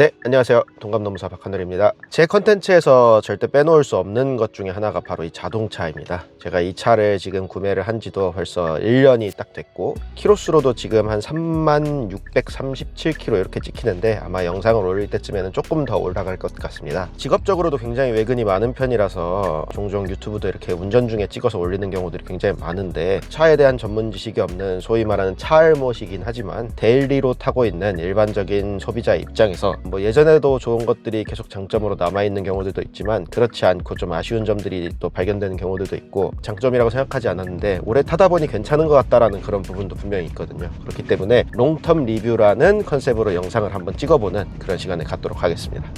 네, 안녕하세요. 동감노무사 박하늘입니다. 제 컨텐츠에서 절대 빼놓을 수 없는 것 중에 하나가 바로 이 자동차입니다. 제가 이 차를 지금 구매를 한 지도 벌써 1년이 딱 됐고, 키로수로도 지금 한 3637km 이렇게 찍히는데 아마 영상을 올릴 때쯤에는 조금 더 올라갈 것 같습니다. 직업적으로도 굉장히 외근이 많은 편이라서 종종 유튜브도 이렇게 운전 중에 찍어서 올리는 경우들이 굉장히 많은데, 차에 대한 전문 지식이 없는 소위 말하는 차알못이긴 하지만 데일리로 타고 있는 일반적인 소비자 입장에서 뭐 예전에도 좋은 것들이 계속 장점으로 남아있는 경우들도 있지만 그렇지 않고 좀 아쉬운 점들이 또 발견되는 경우들도 있고, 장점이라고 생각하지 않았는데 오래 타다 보니 괜찮은 것 같다라는 그런 부분도 분명히 있거든요. 그렇기 때문에 롱텀 리뷰라는 컨셉으로 영상을 한번 찍어보는 그런 시간을 갖도록 하겠습니다.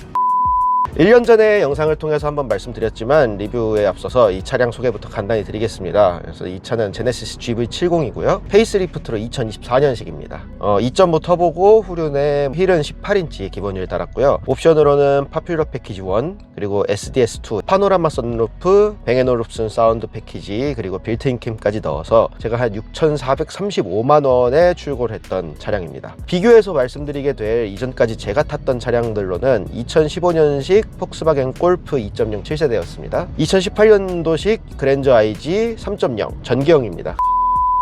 1년 전에 영상을 통해서 한번 말씀드렸지만 리뷰에 앞서서 이 차량 소개부터 간단히 드리겠습니다. 그래서 이 차는 제네시스 GV70이고요. 페이스리프트로 2024년식입니다. 2.5 터보고 후륜에 휠은 18인치 기본 휠 달았고요. 옵션으로는 파퓰러 패키지 1, 그리고 SDS2, 파노라마 선루프, 뱅앤올룹슨 사운드 패키지, 그리고 빌트인 캠까지 넣어서 제가 한 6,435만원에 출고를 했던 차량입니다. 비교해서 말씀드리게 될 이전까지 제가 탔던 차량들로는 2015년식 폭스바겐 골프 2.0 7세대였습니다. 2018년도식 그랜저 IG 3.0 전기형입니다.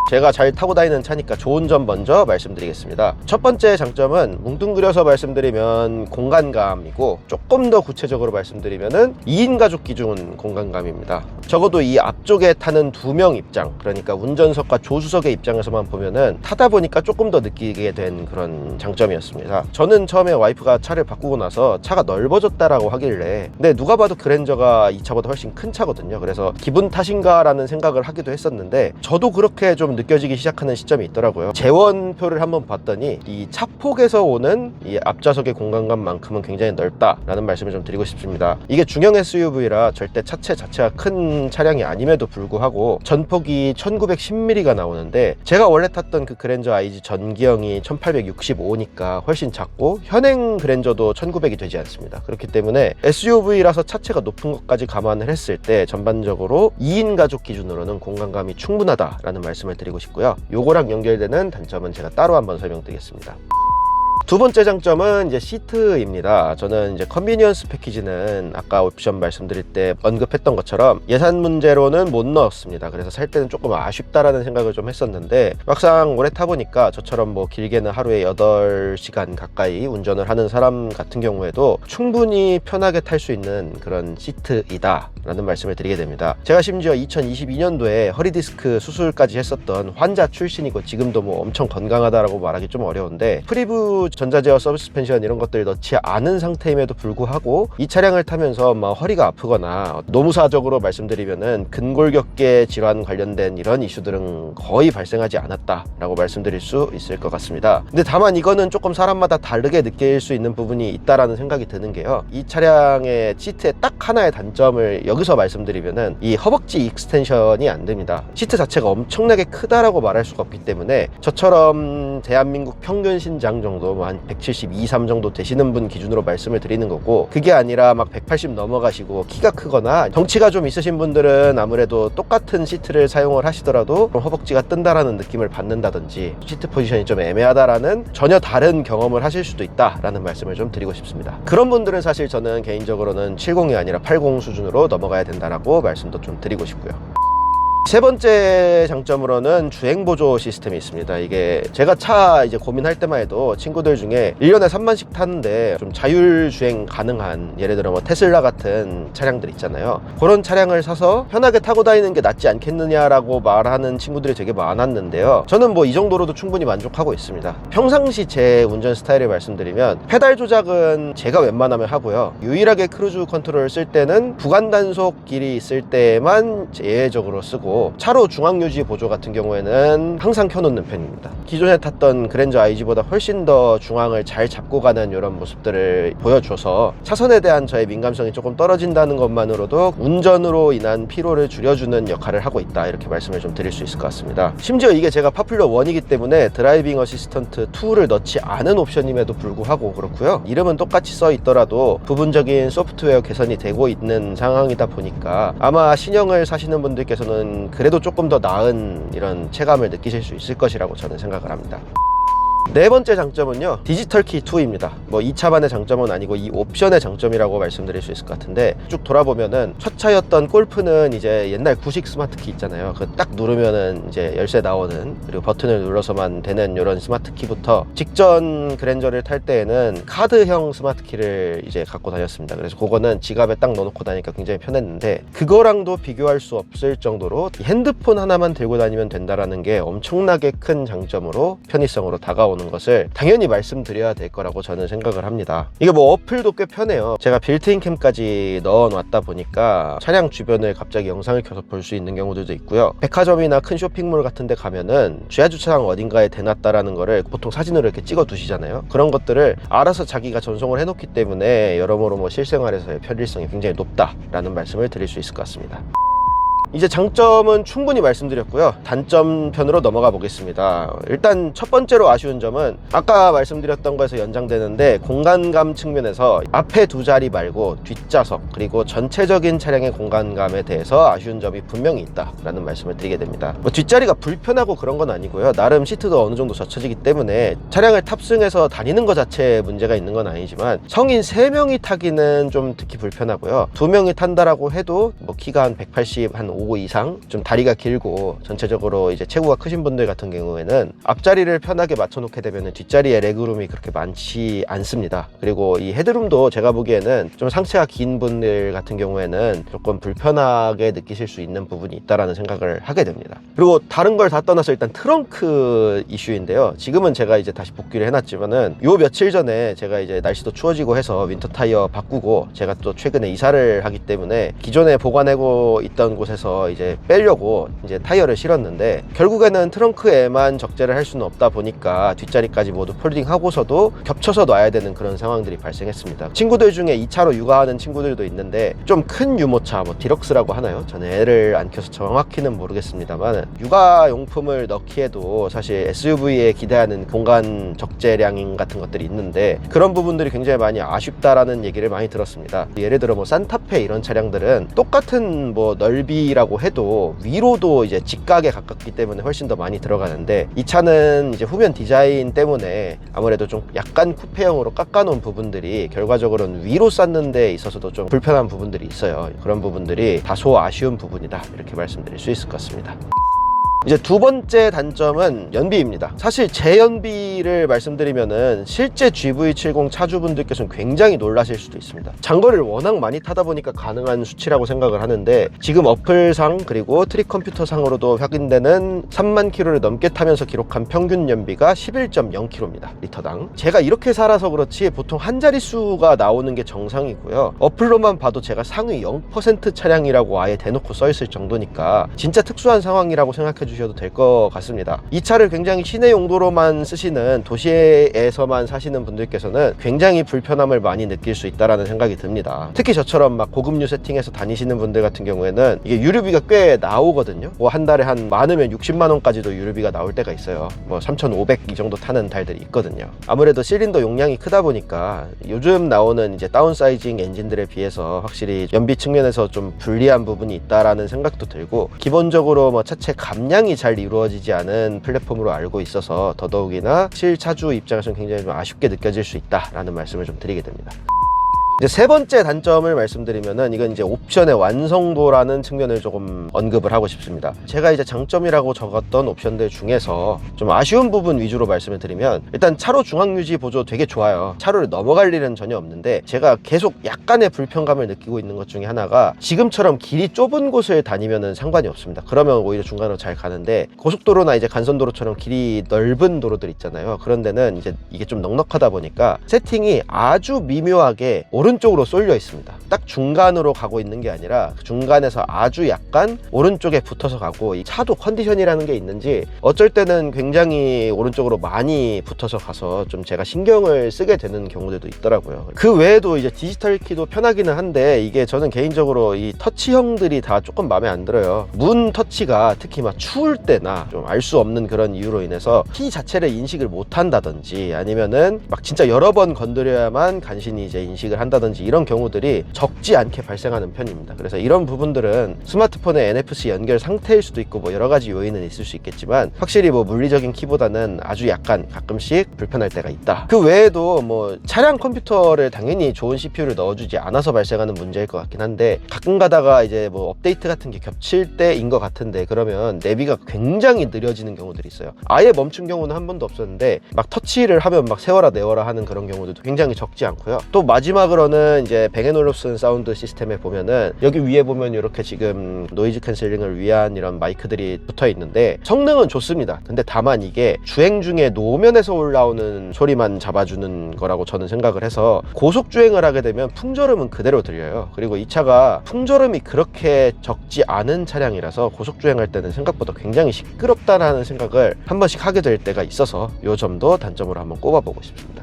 제가 잘 타고 다니는 차니까 좋은 점 먼저 말씀드리겠습니다. 첫 번째 장점은 뭉뚱그려서 말씀드리면 공간감이고, 조금 더 구체적으로 말씀드리면은 2인 가족 기준 공간감입니다. 적어도 이 앞쪽에 타는 2명 입장, 그러니까 운전석과 조수석의 입장에서만 보면은 타다 보니까 조금 더 느끼게 된 그런 장점이었습니다. 저는 처음에 와이프가 차를 바꾸고 나서 차가 넓어졌다라고 하길래, 근데 누가 봐도 그랜저가 이 차보다 훨씬 큰 차거든요. 그래서 기분 탓인가 라는 생각을 하기도 했었는데, 저도 그렇게 좀 느껴지기 시작하는 시점이 있더라고요. 재원표를 한번 봤더니 이 차폭에서 오는 이 앞좌석의 공간감만큼은 굉장히 넓다라는 말씀을 좀 드리고 싶습니다. 이게 중형 SUV라 절대 차체 자체가 큰 차량이 아님에도 불구하고 전폭이 1910mm가 나오는데, 제가 원래 탔던 그 그랜저 IG 전기형이 1865니까 훨씬 작고 현행 그랜저도 1900이 되지 않습니다. 그렇기 때문에 SUV라서 차체가 높은 것까지 감안을 했을 때 전반적으로 2인 가족 기준으로는 공간감이 충분하다라는 말씀을 드리고 싶고요. 요거랑 연결되는 단점은 제가 따로 한번 설명드리겠습니다. 두 번째 장점은 이제 시트입니다. 저는 이제 컨비니언스 패키지는 아까 옵션 말씀드릴 때 언급했던 것처럼 예산 문제로는 못 넣었습니다. 그래서 살 때는 조금 아쉽다라는 생각을 좀 했었는데, 막상 오래 타보니까 저처럼 뭐 길게는 하루에 8시간 가까이 운전을 하는 사람 같은 경우에도 충분히 편하게 탈 수 있는 그런 시트이다 라는 말씀을 드리게 됩니다. 제가 심지어 2022년도에 허리디스크 수술까지 했었던 환자 출신이고, 지금도 뭐 엄청 건강하다라고 말하기 좀 어려운데, 프리브 전자제어 서스펜션 이런 것들을 넣지 않은 상태임에도 불구하고 이 차량을 타면서 막 허리가 아프거나, 노무사적으로 말씀드리면은 근골격계 질환 관련된 이런 이슈들은 거의 발생하지 않았다라고 말씀드릴 수 있을 것 같습니다. 근데 다만 이거는 조금 사람마다 다르게 느낄 수 있는 부분이 있다라는 생각이 드는 게요, 이 차량의 시트의 딱 하나의 단점을 여기서 말씀드리면은 이 허벅지 익스텐션이 안 됩니다. 시트 자체가 엄청나게 크다라고 말할 수가 없기 때문에, 저처럼 대한민국 평균 신장 정도 한 172, 3 정도 되시는 분 기준으로 말씀을 드리는 거고, 그게 아니라 막 180 넘어가시고 키가 크거나 덩치가 좀 있으신 분들은 아무래도 똑같은 시트를 사용을 하시더라도 허벅지가 뜬다라는 느낌을 받는다든지 시트 포지션이 좀 애매하다라는 전혀 다른 경험을 하실 수도 있다라는 말씀을 좀 드리고 싶습니다. 그런 분들은 사실 저는 개인적으로는 70이 아니라 80 수준으로 넘어가야 된다라고 말씀도 좀 드리고 싶고요. 세 번째 장점으로는 주행보조 시스템이 있습니다. 이게 제가 차 이제 고민할 때만 해도 친구들 중에 1년에 3만씩 타는데 좀 자율주행 가능한, 예를 들어 뭐 테슬라 같은 차량들 있잖아요. 그런 차량을 사서 편하게 타고 다니는 게 낫지 않겠느냐라고 말하는 친구들이 되게 많았는데요. 저는 뭐 이 정도로도 충분히 만족하고 있습니다. 평상시 제 운전 스타일을 말씀드리면, 페달 조작은 제가 웬만하면 하고요. 유일하게 크루즈 컨트롤을 쓸 때는 구간 단속 길이 있을 때만 예외적으로 쓰고, 차로 중앙 유지 보조 같은 경우에는 항상 켜놓는 편입니다. 기존에 탔던 그랜저 IG보다 훨씬 더 중앙을 잘 잡고 가는 이런 모습들을 보여줘서 차선에 대한 저의 민감성이 조금 떨어진다는 것만으로도 운전으로 인한 피로를 줄여주는 역할을 하고 있다, 이렇게 말씀을 좀 드릴 수 있을 것 같습니다. 심지어 이게 제가 파퓰러 1이기 때문에 드라이빙 어시스턴트 2를 넣지 않은 옵션임에도 불구하고 그렇고요. 이름은 똑같이 써 있더라도 부분적인 소프트웨어 개선이 되고 있는 상황이다 보니까 아마 신형을 사시는 분들께서는 그래도 조금 더 나은 이런 체감을 느끼실 수 있을 것이라고 저는 생각을 합니다. 네 번째 장점은요, 디지털 키 2입니다. 뭐 2차반의 장점은 아니고 이 옵션의 장점이라고 말씀드릴 수 있을 것 같은데, 쭉 돌아보면은 첫 차였던 골프는 이제 옛날 구식 스마트 키 있잖아요. 그 딱 누르면은 이제 열쇠 나오는, 그리고 버튼을 눌러서만 되는 이런 스마트 키부터 직전 그랜저를 탈 때에는 카드형 스마트 키를 이제 갖고 다녔습니다. 그래서 그거는 지갑에 딱 넣어놓고 다니까 굉장히 편했는데, 그거랑도 비교할 수 없을 정도로 핸드폰 하나만 들고 다니면 된다라는 게 엄청나게 큰 장점으로 편의성으로 다가오는 것을 당연히 말씀드려야 될 거라고 저는 생각을 합니다. 이게 뭐 어플도 꽤 편해요. 제가 빌트인 캠까지 넣어 놨다 보니까 차량 주변을 갑자기 영상을 켜서 볼 수 있는 경우들도 있고요. 백화점이나 큰 쇼핑몰 같은 데 가면은 지하주차장 어딘가에 대놨다라는 거를 보통 사진으로 이렇게 찍어 두시잖아요. 그런 것들을 알아서 자기가 전송을 해놓기 때문에 여러모로 뭐 실생활에서의 편리성이 굉장히 높다라는 말씀을 드릴 수 있을 것 같습니다. 이제 장점은 충분히 말씀드렸고요. 단점 편으로 넘어가 보겠습니다. 일단 첫 번째로 아쉬운 점은 아까 말씀드렸던 거에서 연장되는데, 공간감 측면에서 앞에 두 자리 말고 뒷좌석 그리고 전체적인 차량의 공간감에 대해서 아쉬운 점이 분명히 있다라는 말씀을 드리게 됩니다. 뭐 뒷자리가 불편하고 그런 건 아니고요. 나름 시트도 어느 정도 젖혀지기 때문에 차량을 탑승해서 다니는 것 자체에 문제가 있는 건 아니지만, 성인 3명이 타기는 좀 특히 불편하고요. 2명이 탄다라고 해도 뭐 키가 한 180, 한 55 이상, 좀 다리가 길고 전체적으로 이제 체구가 크신 분들 같은 경우에는 앞자리를 편하게 맞춰 놓게 되면 뒷자리에 레그룸이 그렇게 많지 않습니다. 그리고 이 헤드룸도 제가 보기에는 좀 상체가 긴 분들 같은 경우에는 조금 불편하게 느끼실 수 있는 부분이 있다라는 생각을 하게 됩니다. 그리고 다른 걸 다 떠나서 일단 트렁크 이슈인데요. 지금은 제가 이제 다시 복귀를 해놨지만은 요 며칠 전에 제가 이제 날씨도 추워지고 해서 윈터 타이어 바꾸고, 제가 또 최근에 이사를 하기 때문에 기존에 보관하고 있던 곳에서 이제 빼려고 이제 타이어를 실었는데, 결국에는 트렁크에만 적재를 할 수는 없다 보니까 뒷자리까지 모두 폴딩 하고서도 겹쳐서 놔야 되는 그런 상황들이 발생했습니다. 친구들 중에 2차로 육아하는 친구들도 있는데, 좀 큰 유모차, 뭐 디럭스라고 하나요? 저는 애를 안 켜서 정확히는 모르겠습니다만, 육아용품을 넣기에도 사실 SUV에 기대하는 공간 적재량 같은 것들이 있는데, 그런 부분들이 굉장히 많이 아쉽다라는 얘기를 많이 들었습니다. 예를 들어 뭐 산타페 이런 차량들은 똑같은 뭐 넓이라고 해도 위로도 이제 직각에 가깝기 때문에 훨씬 더 많이 들어가는데, 이 차는 이제 후면 디자인 때문에 아무래도 좀 약간 쿠페형으로 깎아놓은 부분들이 결과적으로는 위로 쌓는 데 있어서도 좀 불편한 부분들이 있어요. 그런 부분들이 다소 아쉬운 부분이다, 이렇게 말씀드릴 수 있을 것 같습니다. 이제 두 번째 단점은 연비입니다. 사실 제 연비를 말씀드리면은 실제 GV70 차주분들께서는 굉장히 놀라실 수도 있습니다. 장거리를 워낙 많이 타다 보니까 가능한 수치라고 생각을 하는데, 지금 어플상 그리고 트릭 컴퓨터상으로도 확인되는 3만 킬로를 넘게 타면서 기록한 평균 연비가 11.0km입니다. 리터당. 제가 이렇게 살아서 그렇지 보통 한 자릿수가 나오는 게 정상이고요. 어플로만 봐도 제가 상위 0% 차량이라고 아예 대놓고 써있을 정도니까 진짜 특수한 상황이라고 생각해 주셔도 될 것 같습니다. 이 차를 굉장히 시내 용도로만 쓰시는, 도시에서만 사시는 분들께서는 굉장히 불편함을 많이 느낄 수 있다라는 생각이 듭니다. 특히 저처럼 막 고급류 세팅해서 다니시는 분들 같은 경우에는 이게 유류비가 꽤 나오거든요. 뭐 한 달에 한 많으면 60만 원까지도 유류비가 나올 때가 있어요. 뭐 3,500 이 정도 타는 달들이 있거든요. 아무래도 실린더 용량이 크다 보니까 요즘 나오는 이제 다운사이징 엔진들에 비해서 확실히 연비 측면에서 좀 불리한 부분이 있다라는 생각도 들고, 기본적으로 뭐 차체 감량이 잘 이루어지지 않은 플랫폼으로 알고 있어서 더더욱이나 실차주 입장에서는 굉장히 좀 아쉽게 느껴질 수 있다라는 말씀을 좀 드리게 됩니다. 이제 세 번째 단점을 말씀드리면은, 이건 이제 옵션의 완성도라는 측면을 조금 언급을 하고 싶습니다. 제가 이제 장점이라고 적었던 옵션들 중에서 좀 아쉬운 부분 위주로 말씀을 드리면, 일단 차로 중앙유지 보조 되게 좋아요. 차로를 넘어갈 일은 전혀 없는데, 제가 계속 약간의 불편감을 느끼고 있는 것 중에 하나가, 지금처럼 길이 좁은 곳을 다니면은 상관이 없습니다. 그러면 오히려 중간으로 잘 가는데, 고속도로나 이제 간선도로처럼 길이 넓은 도로들 있잖아요. 그런 데는 이제 이게 좀 넉넉하다 보니까 세팅이 아주 미묘하게 오른쪽으로 쏠려 있습니다. 딱 중간으로 가고 있는 게 아니라 중간에서 아주 약간 오른쪽에 붙어서 가고, 이 차도 컨디션이라는 게 있는지 어쩔 때는 굉장히 오른쪽으로 많이 붙어서 가서 좀 제가 신경을 쓰게 되는 경우들도 있더라고요. 그 외에도 이제 디지털 키도 편하기는 한데, 이게 저는 개인적으로 이 터치형들이 다 조금 마음에 안 들어요. 문 터치가 특히 막 추울 때나 좀 알 수 없는 그런 이유로 인해서 키 자체를 인식을 못 한다든지, 아니면은 막 진짜 여러 번 건드려야만 간신히 이제 인식을 한다든지 멈춘다든지 이런 경우들이 적지 않게 발생하는 편입니다. 그래서 이런 부분들은 스마트폰의 NFC 연결 상태일 수도 있고 뭐 여러 가지 요인은 있을 수 있겠지만 확실히 뭐 물리적인 키보다는 아주 약간 가끔씩 불편할 때가 있다. 그 외에도 뭐 차량 컴퓨터를 당연히 좋은 CPU를 넣어주지 않아서 발생하는 문제일 것 같긴 한데 가끔 가다가 이제 뭐 업데이트 같은 게 겹칠 때인 것 같은데 그러면 내비가 굉장히 느려지는 경우들이 있어요. 아예 멈춘 경우는 한 번도 없었는데 막 터치를 하면 막 세워라 내워라 하는 그런 경우들도 굉장히 적지 않고요. 또 마지막으로는 이제 뱅앤올uf슨 사운드 시스템에 보면은 여기 위에 보면 이렇게 지금 노이즈 캔슬링을 위한 이런 마이크들이 붙어 있는데 성능은 좋습니다. 근데 다만 이게 주행 중에 노면에서 올라오는 소리만 잡아주는 거라고 저는 생각을 해서 고속 주행을 하게 되면 풍절음은 그대로 들려요. 그리고 이 차가 풍절음이 그렇게 적지 않은 차량이라서 고속 주행할 때는 생각보다 굉장히 시끄럽다라는 생각을 한 번씩 하게 될 때가 있어서 이 점도 단점으로 한번 꼽아보고 싶습니다.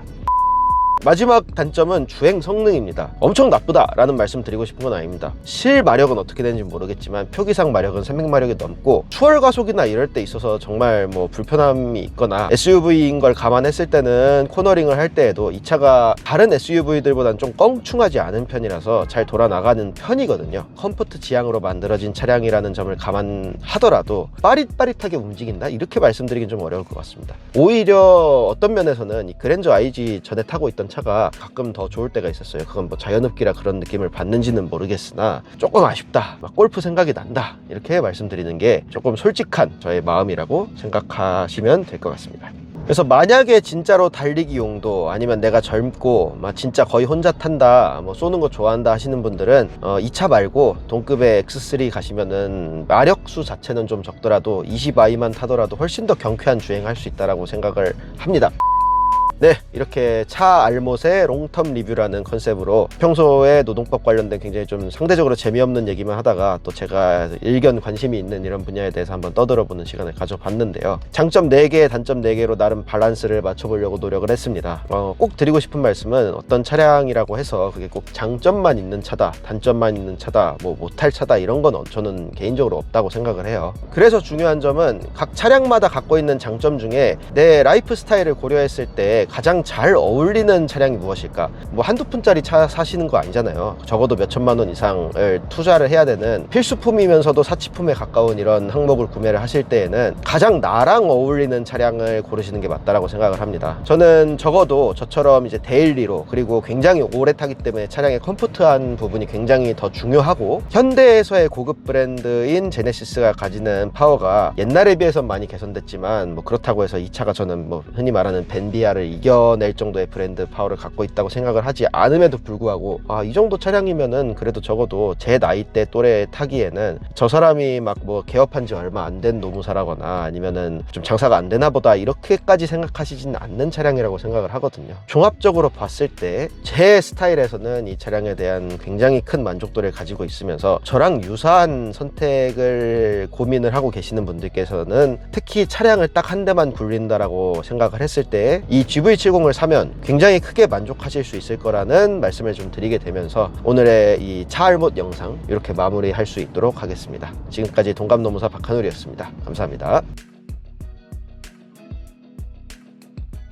마지막 단점은 주행 성능입니다. 엄청 나쁘다라는 말씀 드리고 싶은 건 아닙니다. 실 마력은 어떻게 되는지 모르겠지만 표기상 마력은 300마력이 넘고 추월 가속이나 이럴 때 있어서 정말 뭐 불편함이 있거나 SUV인 걸 감안했을 때는 코너링을 할 때에도 이 차가 다른 SUV들보다는 좀 껑충하지 않은 편이라서 잘 돌아 나가는 편이거든요. 컴포트 지향으로 만들어진 차량이라는 점을 감안하더라도 빠릿빠릿하게 움직인다? 이렇게 말씀드리긴 좀 어려울 것 같습니다. 오히려 어떤 면에서는 이 그랜저 IG 전에 타고 있던 차가 가끔 더 좋을 때가 있었어요. 그건 뭐 자연흡기라 그런 느낌을 받는지는 모르겠으나 조금 아쉽다, 막 골프 생각이 난다, 이렇게 말씀드리는 게 조금 솔직한 저의 마음이라고 생각하시면 될 것 같습니다. 그래서 만약에 진짜로 달리기 용도 아니면 내가 젊고 막 진짜 거의 혼자 탄다, 뭐 쏘는 거 좋아한다 하시는 분들은 이 차 말고 동급의 X3 가시면은 마력수 자체는 좀 적더라도 20i만 타더라도 훨씬 더 경쾌한 주행할 수 있다라고 생각을 합니다. 네, 이렇게 차 알못의 롱텀 리뷰라는 컨셉으로 평소에 노동법 관련된 굉장히 좀 상대적으로 재미없는 얘기만 하다가 또 제가 일견 관심이 있는 이런 분야에 대해서 한번 떠들어보는 시간을 가져봤는데요. 장점 4개, 단점 4개로 나름 밸런스를 맞춰보려고 노력을 했습니다. 꼭 드리고 싶은 말씀은 어떤 차량이라고 해서 그게 꼭 장점만 있는 차다, 단점만 있는 차다, 뭐 못할 차다 이런 건 저는 개인적으로 없다고 생각을 해요. 그래서 중요한 점은 각 차량마다 갖고 있는 장점 중에 내 라이프 스타일을 고려했을 때 가장 잘 어울리는 차량이 무엇일까? 뭐 한두 푼짜리 차 사시는 거 아니잖아요. 적어도 몇 천만 원 이상을 투자를 해야 되는 필수품이면서도 사치품에 가까운 이런 항목을 구매를 하실 때에는 가장 나랑 어울리는 차량을 고르시는 게 맞다라고 생각을 합니다. 저는 적어도 저처럼 이제 데일리로 그리고 굉장히 오래 타기 때문에 차량의 컴포트한 부분이 굉장히 더 중요하고 현대에서의 고급 브랜드인 제네시스가 가지는 파워가 옛날에 비해서 많이 개선됐지만 뭐 그렇다고 해서 이 차가 저는 뭐 흔히 말하는 벤비아를 이겨낼 정도의 브랜드 파워를 갖고 있다고 생각을 하지 않음에도 불구하고 이 정도 차량이면은 그래도 적어도 제 나이대 또래 타기에는 저 사람이 막 뭐 개업한 지 얼마 안 된 노무사라거나 아니면은 좀 장사가 안 되나 보다 이렇게까지 생각하시진 않는 차량이라고 생각을 하거든요. 종합적으로 봤을 때 제 스타일에서는 이 차량에 대한 굉장히 큰 만족도를 가지고 있으면서 저랑 유사한 선택을 고민을 하고 계시는 분들께서는 특히 차량을 딱 한 대만 굴린다라고 생각을 했을 때 이 GV70을 사면 굉장히 크게 만족하실 수 있을 거라는 말씀을 좀 드리게 되면서 오늘의 이 차 알못 영상 이렇게 마무리할 수 있도록 하겠습니다. 지금까지 동갑노무사 박한울이었습니다. 감사합니다.